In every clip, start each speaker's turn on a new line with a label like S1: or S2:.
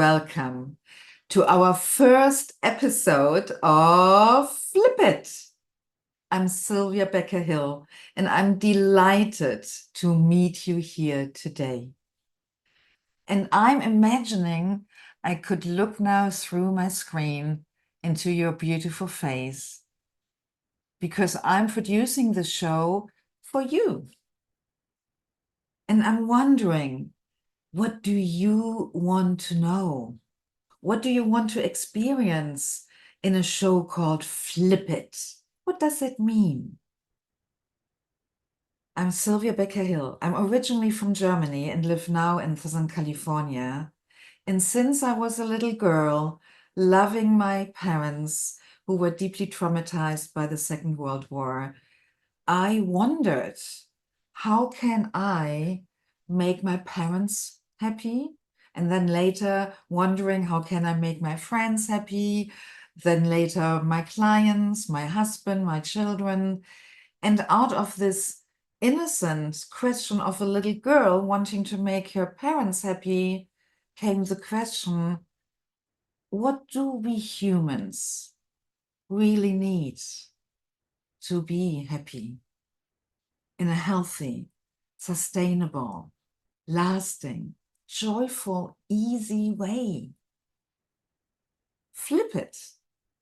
S1: welcome to our first episode of Flip It. I'm Sylvia Becker-Hill, and I'm delighted to meet you here today. And I'm imagining I could look now through my screen into your beautiful face, because I'm producing the show for you. And I'm wondering, what do you want to know? What do you want to experience in a show called Flip It? What does it mean? I'm Sylvia Becker-Hill. I'm originally from Germany and live now in Southern California. And since I was a little girl, loving my parents who were deeply traumatized by the Second World War, I wondered, how can I make my parents happy? And then later wondering, how can I make my friends happy? Then later my clients, my husband, my children. And out of this innocent question of a little girl wanting to make her parents happy came the question, what do we humans really need to be happy in a healthy, sustainable, lasting, joyful, easy way? Flip It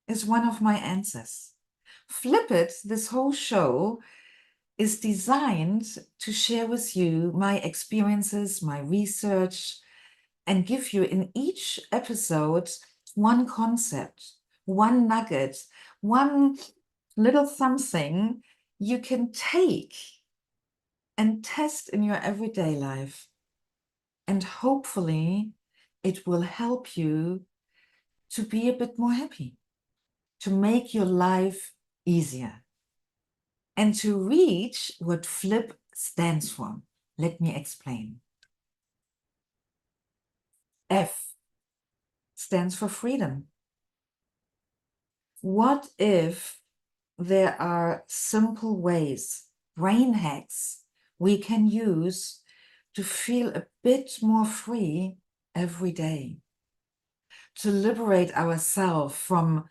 S1: is one of my answers. Flip It, this whole show, is designed to share with you my experiences, my research, and give you in each episode one concept, one nugget, one little something you can take and test in your everyday life. And hopefully it will help you to be a bit more happy, to make your life easier, and to reach what FLIP stands for. Let me explain. F stands for freedom. What if there are simple ways, brain hacks, we can use to feel a bit more free every day? To liberate ourselves from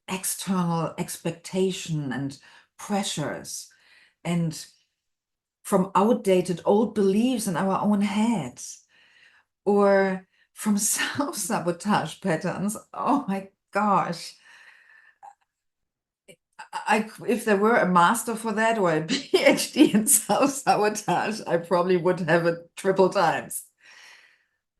S1: external expectation and pressures, and from outdated old beliefs in our own heads, or from self-sabotage patterns. Oh my gosh. If there were a master for that or a PhD in self-sabotage, I probably would have it triple times.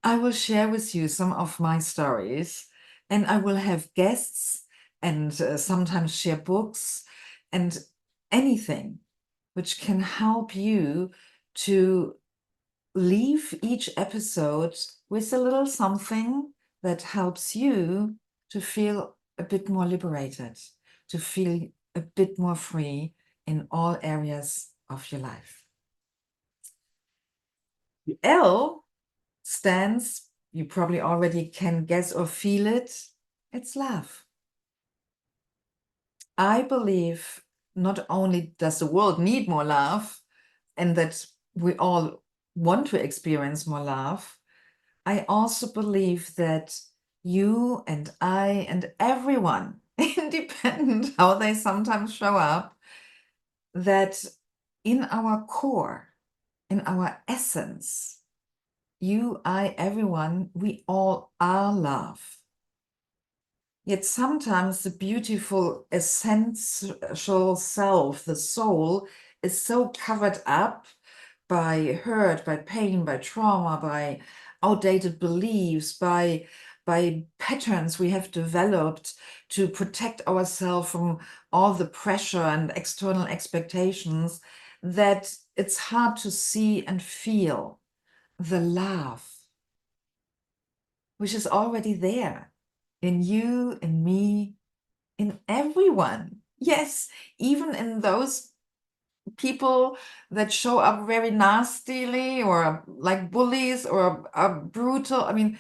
S1: I will share with you some of my stories, and I will have guests and sometimes share books and anything which can help you to leave each episode with a little something that helps you to feel a bit more liberated, to feel a bit more free in all areas of your life. The L stands, you probably already can guess or feel it, it's love. I believe not only does the world need more love, and that we all want to experience more love, I also believe that you and I and everyone, independent how they sometimes show up, that in our core, in our essence, you, I, everyone, we all are love. Yet sometimes the beautiful essential self, the soul, is so covered up by hurt, by pain, by trauma, by outdated beliefs, by patterns we have developed to protect ourselves from all the pressure and external expectations, that it's hard to see and feel the love, which is already there in you, in me, in everyone. Yes, even in those people that show up very nastily or like bullies or are brutal. I mean,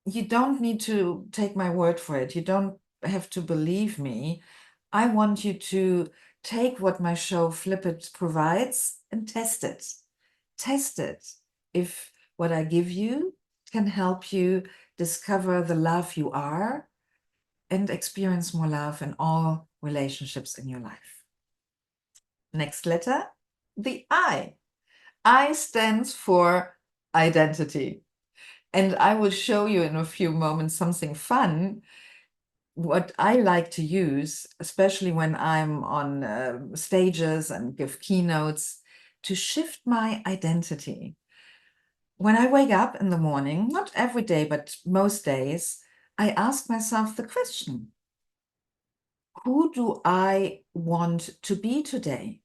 S1: you don't need to take my word for it. You don't have to believe me. I want you to take what my show Flip It provides and test it. Test it if what I give you can help you discover the love you are, and experience more love in all relationships in your life. Next letter, the I. I stands for identity. And I will show you in a few moments something fun. What I like to use, especially when I'm on stages and give keynotes, to shift my identity. When I wake up in the morning, not every day, but most days, I ask myself the question, who do I want to be today?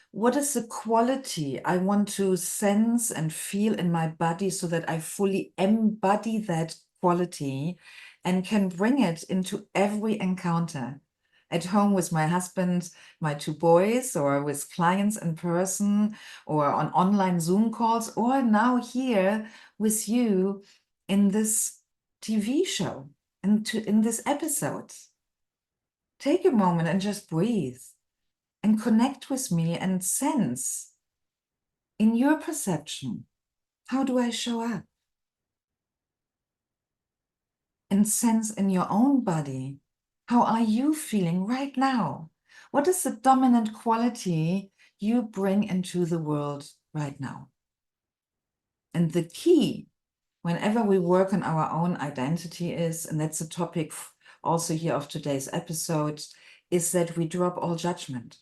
S1: What is the quality I want to sense and feel in my body so that I fully embody that quality and can bring it into every encounter? At home with my husband, my two boys, or with clients in person, or on online Zoom calls, or now here with you in this TV show and in this episode. Take a moment and just breathe and connect with me and sense in your perception, how do I show up? And sense in your own body, how are you feeling right now? What is the dominant quality you bring into the world right now? And the key, whenever we work on our own identity is, and that's the topic also here of today's episode, is that we drop all judgment.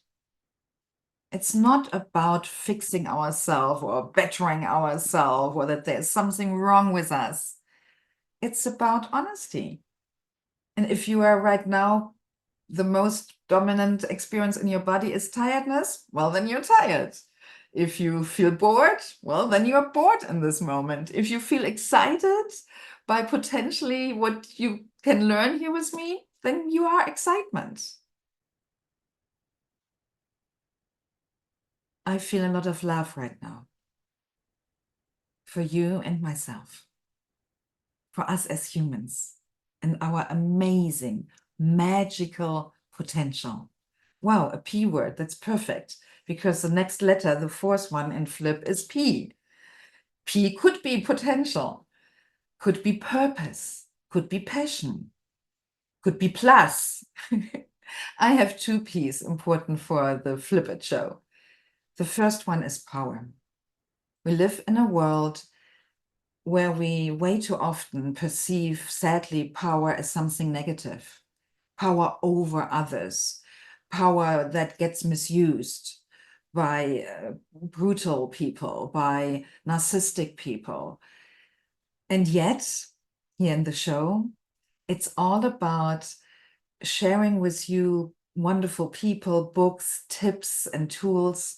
S1: It's not about fixing ourselves or bettering ourselves or that there's something wrong with us. It's about honesty. And if you are right now, the most dominant experience in your body is tiredness, well, then you're tired. If you feel bored, well, then you're bored in this moment. If you feel excited by potentially what you can learn here with me, then you are excitement. I feel a lot of love right now for you and myself, for us as humans, and our amazing, magical potential. Wow, a P word, that's perfect, because the next letter, the fourth one in Flip, is P. P could be potential, could be purpose, could be passion, could be plus. I have two P's important for the Flip It show. The first one is power. We live in a world where we way too often perceive, sadly, power as something negative, power over others, power that gets misused by brutal people, by narcissistic people. And yet, here in the show, it's all about sharing with you wonderful people, books, tips, and tools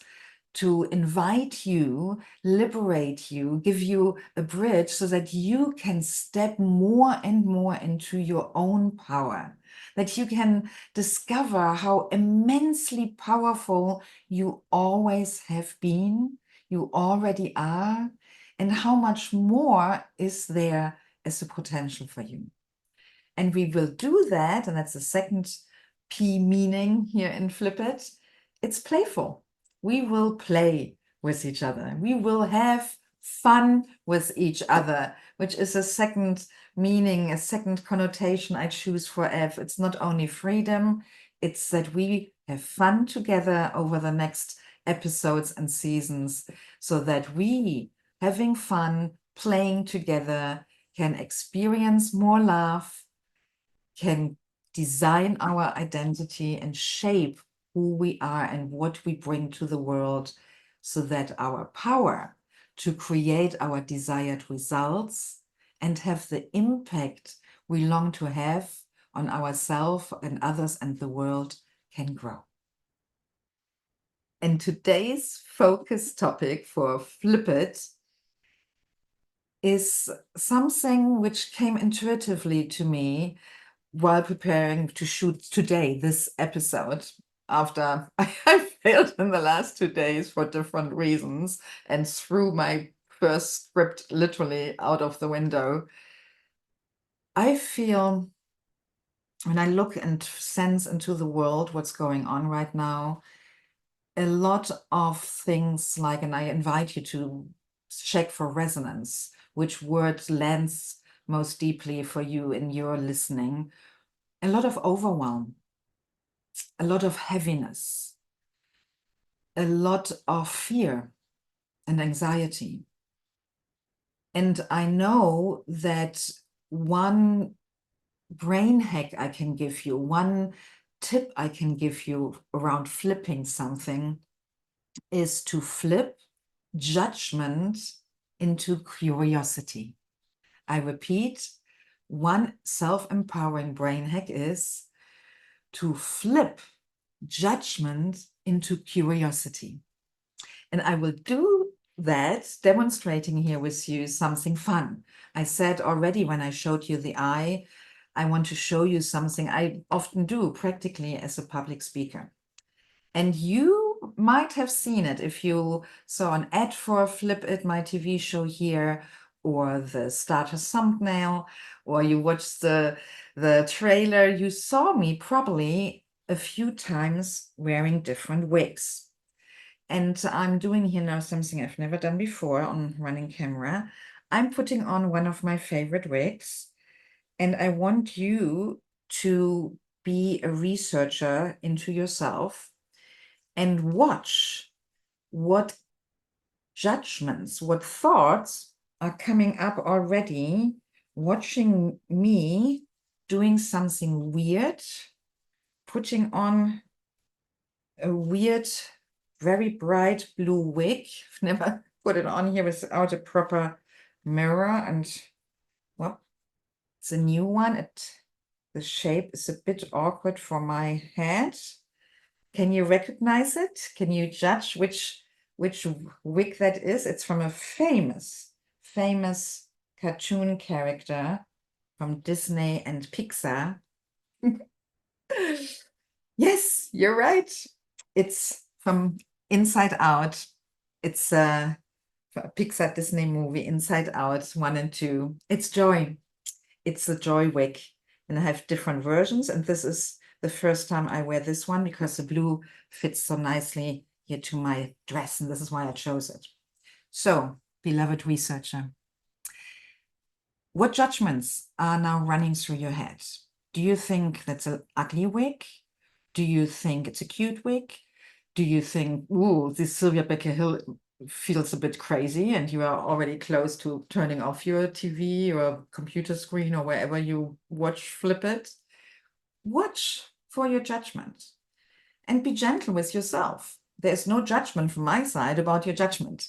S1: to invite you, liberate you, give you a bridge so that you can step more and more into your own power, that you can discover how immensely powerful you always have been, you already are, and how much more is there as a potential for you. And we will do that, and that's the second P meaning here in Flip It. It's playful. We will play with each other. We will have fun with each other, which is a second meaning, a second connotation I choose for F. It's not only freedom, it's that we have fun together over the next episodes and seasons so that we, having fun, playing together, can experience more love, can design our identity and shape who we are and what we bring to the world so that our power to create our desired results and have the impact we long to have on ourselves and others and the world can grow. And today's focus topic for Flip It is something which came intuitively to me while preparing to shoot today, this episode, after I failed in the last 2 days for different reasons and threw my first script literally out of the window. I feel when I look and sense into the world, what's going on right now, a lot of things like, and I invite you to check for resonance, which word lands most deeply for you in your listening, a lot of overwhelm, a lot of heaviness, a lot of fear and anxiety. And I know that one brain hack I can give you, one tip I can give you around flipping something is to flip judgment into curiosity. I repeat, one self-empowering brain hack is to flip judgment into curiosity. And I will do that demonstrating here with you something fun. I said already when I showed you the eye, I want to show you something I often do practically as a public speaker. And you might have seen it if you saw an ad for Flip It, my TV show here, or the starter thumbnail, or you watched the trailer. You saw me probably a few times wearing different wigs. And I'm doing here now something I've never done before on running camera. I'm putting on one of my favorite wigs, and I want you to be a researcher into yourself and watch what judgments, what thoughts are coming up already, watching me doing something weird, putting on a weird, very bright blue wig. I've never put it on here without a proper mirror, and well, it's a new one. The shape is a bit awkward for my head. Can you recognize it? Can you judge which wig that is? It's from a famous cartoon character from Disney and Pixar. Yes, you're right. It's from Inside Out. It's a Pixar Disney movie, Inside Out 1 and 2. It's Joy. It's the Joy wig. And I have different versions. And this is the first time I wear this one because the blue fits so nicely here to my dress. And this is why I chose it. So, beloved researcher, what judgments are now running through your head? Do you think that's an ugly wig? Do you think it's a cute wig? Do you think, ooh, this Sylvia Becker-Hill feels a bit crazy and you are already close to turning off your TV or computer screen or wherever you watch Flip It? Watch for your judgment and be gentle with yourself. There's no judgment from my side about your judgment.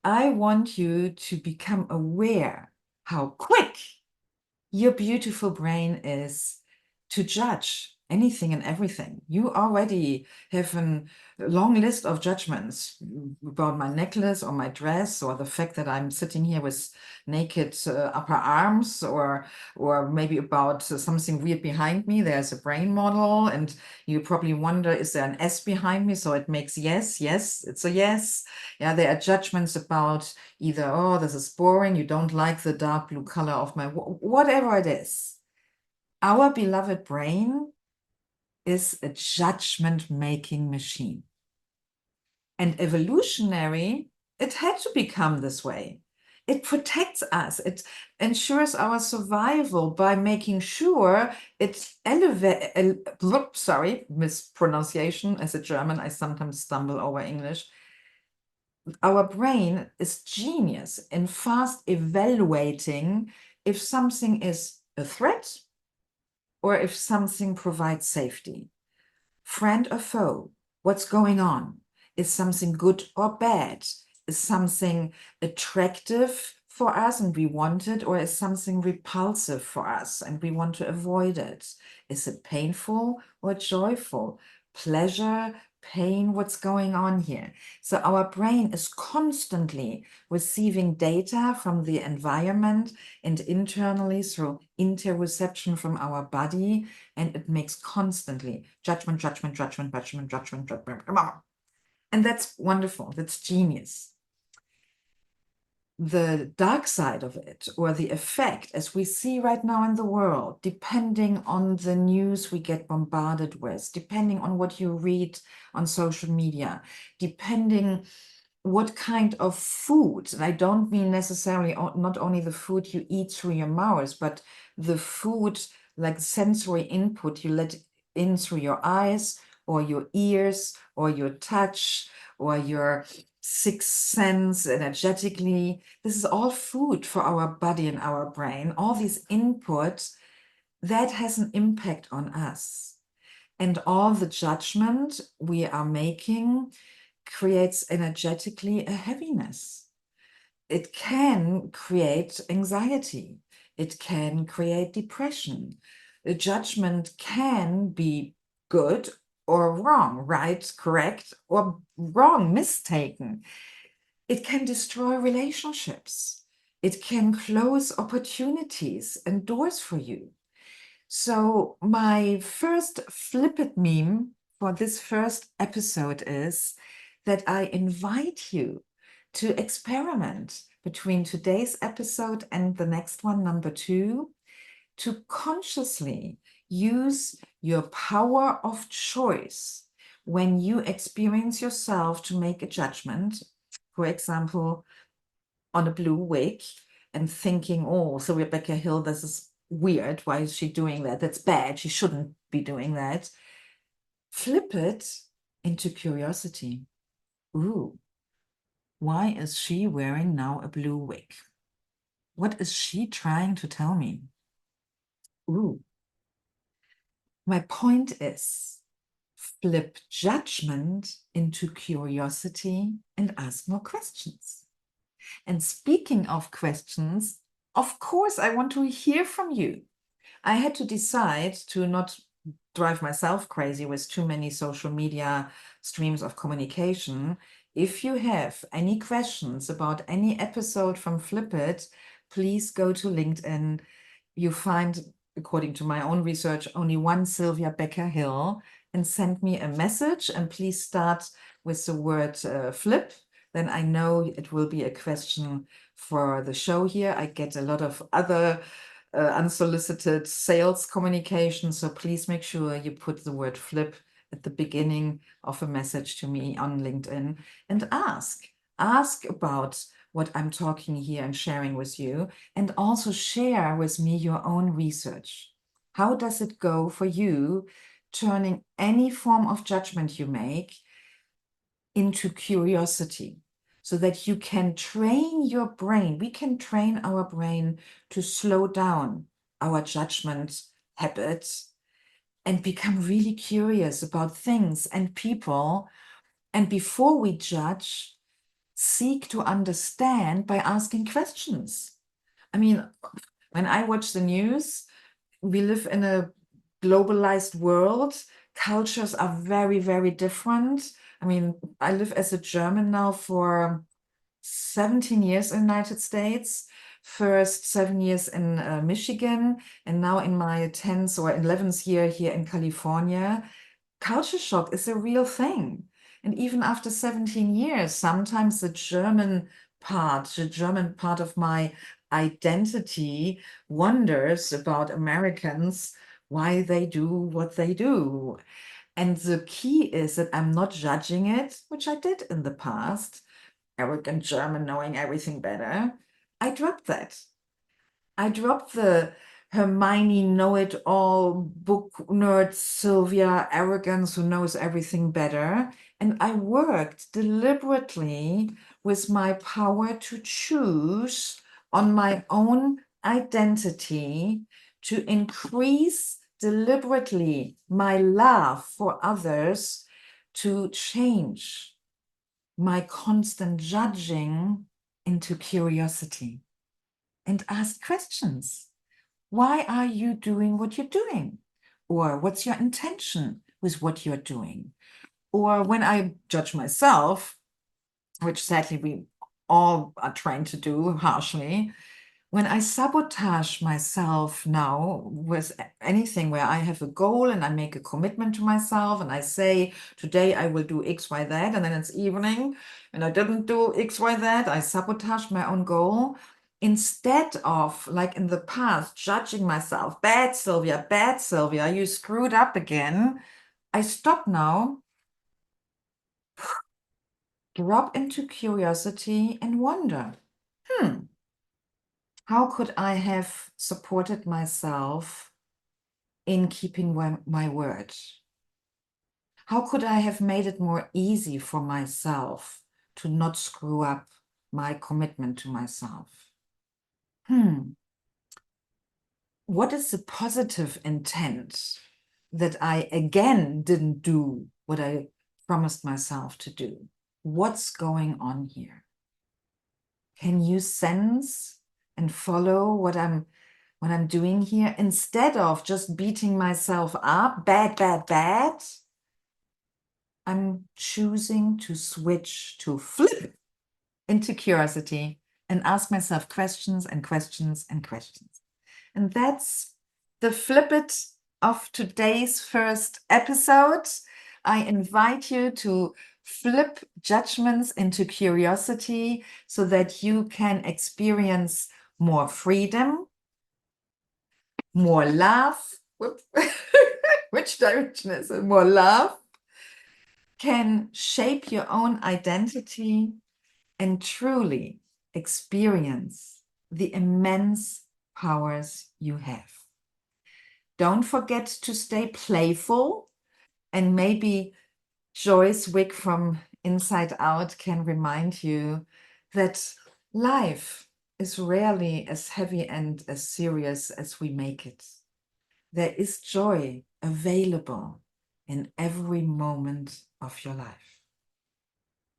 S1: I want you to become aware how quick your beautiful brain is to judge anything and everything. You already have a long list of judgments about my necklace or my dress or the fact that I'm sitting here with naked upper arms, or maybe about something weird behind me. There's a brain model and you probably wonder, is there an S behind me? So it makes yes, it's a yes. Yeah, there are judgments about either, oh, this is boring, you don't like the dark blue color of my, whatever it is. Our beloved brain is a judgment-making machine. And evolutionary, it had to become this way. It protects us. It ensures our survival by making sure it sorry, mispronunciation. As a German, I sometimes stumble over English. Our brain is genius in fast evaluating if something is a threat or if something provides safety. Friend or foe, what's going on? Is something good or bad? Is something attractive for us and we want it, or is something repulsive for us and we want to avoid it? Is it painful or joyful? Pleasure, pain, what's going on here? So our brain is constantly receiving data from the environment and internally through interoception from our body, and it makes constantly judgment. And that's wonderful. That's genius. The dark side of it, or the effect, as we see right now in the world, depending on the news we get bombarded with, depending on what you read on social media, depending what kind of food, and I don't mean necessarily not only the food you eat through your mouth, but the food, like sensory input you let in through your eyes or your ears or your touch or your sixth sense energetically. This is all food for our body and our brain. All these inputs, that has an impact on us. And all the judgment we are making creates energetically a heaviness. It can create anxiety. It can create depression. A judgment can be good or wrong, right, correct, or wrong, mistaken. It can destroy relationships. It can close opportunities and doors for you. So my first flip it meme for this first episode is that I invite you to experiment between today's episode and the next one, number 2, to consciously use your power of choice when you experience yourself to make a judgment. For example, on a blue wig and thinking, oh, Sylvia Becker-Hill, this is weird. Why is she doing that? That's bad. She shouldn't be doing that. Flip it into curiosity. Ooh, why is she wearing now a blue wig? What is she trying to tell me? Ooh, my point is flip judgment into curiosity and ask more questions. And speaking of questions, of course, I want to hear from you. I had to decide to not drive myself crazy with too many social media streams of communication. If you have any questions about any episode from Flip It, please go to LinkedIn. You find, according to my own research, only one Sylvia Becker-Hill, and send me a message. And please start with the word flip. Then I know it will be a question for the show here. I get a lot of other unsolicited sales communication. So please make sure you put the word flip at the beginning of a message to me on LinkedIn and ask. Ask about what I'm talking here and sharing with you, and also share with me your own research. How does it go for you turning any form of judgment you make into curiosity, so that you can train your brain? We can train our brain to slow down our judgment habits and become really curious about things and people. And before we judge, seek to understand by asking questions. I mean, when I watch the news, we live in a globalized world. Cultures are very, very different. I mean, I live as a German now for 17 years in the United States, first 7 years in Michigan, and now in my 10th or 11th year here in California. Culture shock is a real thing. And even after 17 years, sometimes the German part of my identity wonders about Americans, why they do what they do. And the key is that I'm not judging it, which I did in the past, arrogant German knowing everything better. I dropped that. I dropped the Hermione know-it-all book nerd Sylvia arrogance who knows everything better. And I worked deliberately with my power to choose on my own identity to increase deliberately my love for others, to change my constant judging into curiosity and ask questions. Why are you doing what you're doing? Or what's your intention with what you're doing? Or when I judge myself, which sadly we all are trained to do harshly, when I sabotage myself now with anything where I have a goal and I make a commitment to myself and I say, today I will do X, Y, Z, and then it's evening and I didn't do X, Y, Z, I sabotage my own goal. Instead of, like in the past, judging myself, bad Sylvia, you screwed up again, I stop now drop into curiosity and wonder, how could I have supported myself in keeping my word? How could I have made it more easy for myself to not screw up my commitment to myself? What is the positive intent that I again didn't do what I promised myself to do? What's going on here? Can you sense and follow what I'm doing here? Instead of just beating myself up, bad, I'm choosing to switch, to flip into curiosity and ask myself questions and questions and questions. And that's the flip it of today's first episode. I invite you to flip judgments into curiosity so that you can experience more freedom, more love. Which direction is it? More love, can shape your own identity and truly experience the immense powers you have. Don't forget to stay playful, and maybe Joyce Wick from Inside Out can remind you that life is rarely as heavy and as serious as we make it. There is joy available in every moment of your life.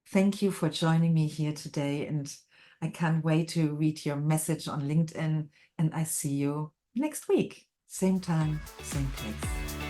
S1: Thank you for joining me here today, and I can't wait to read your message on LinkedIn, and I see you next week. Same time, same place.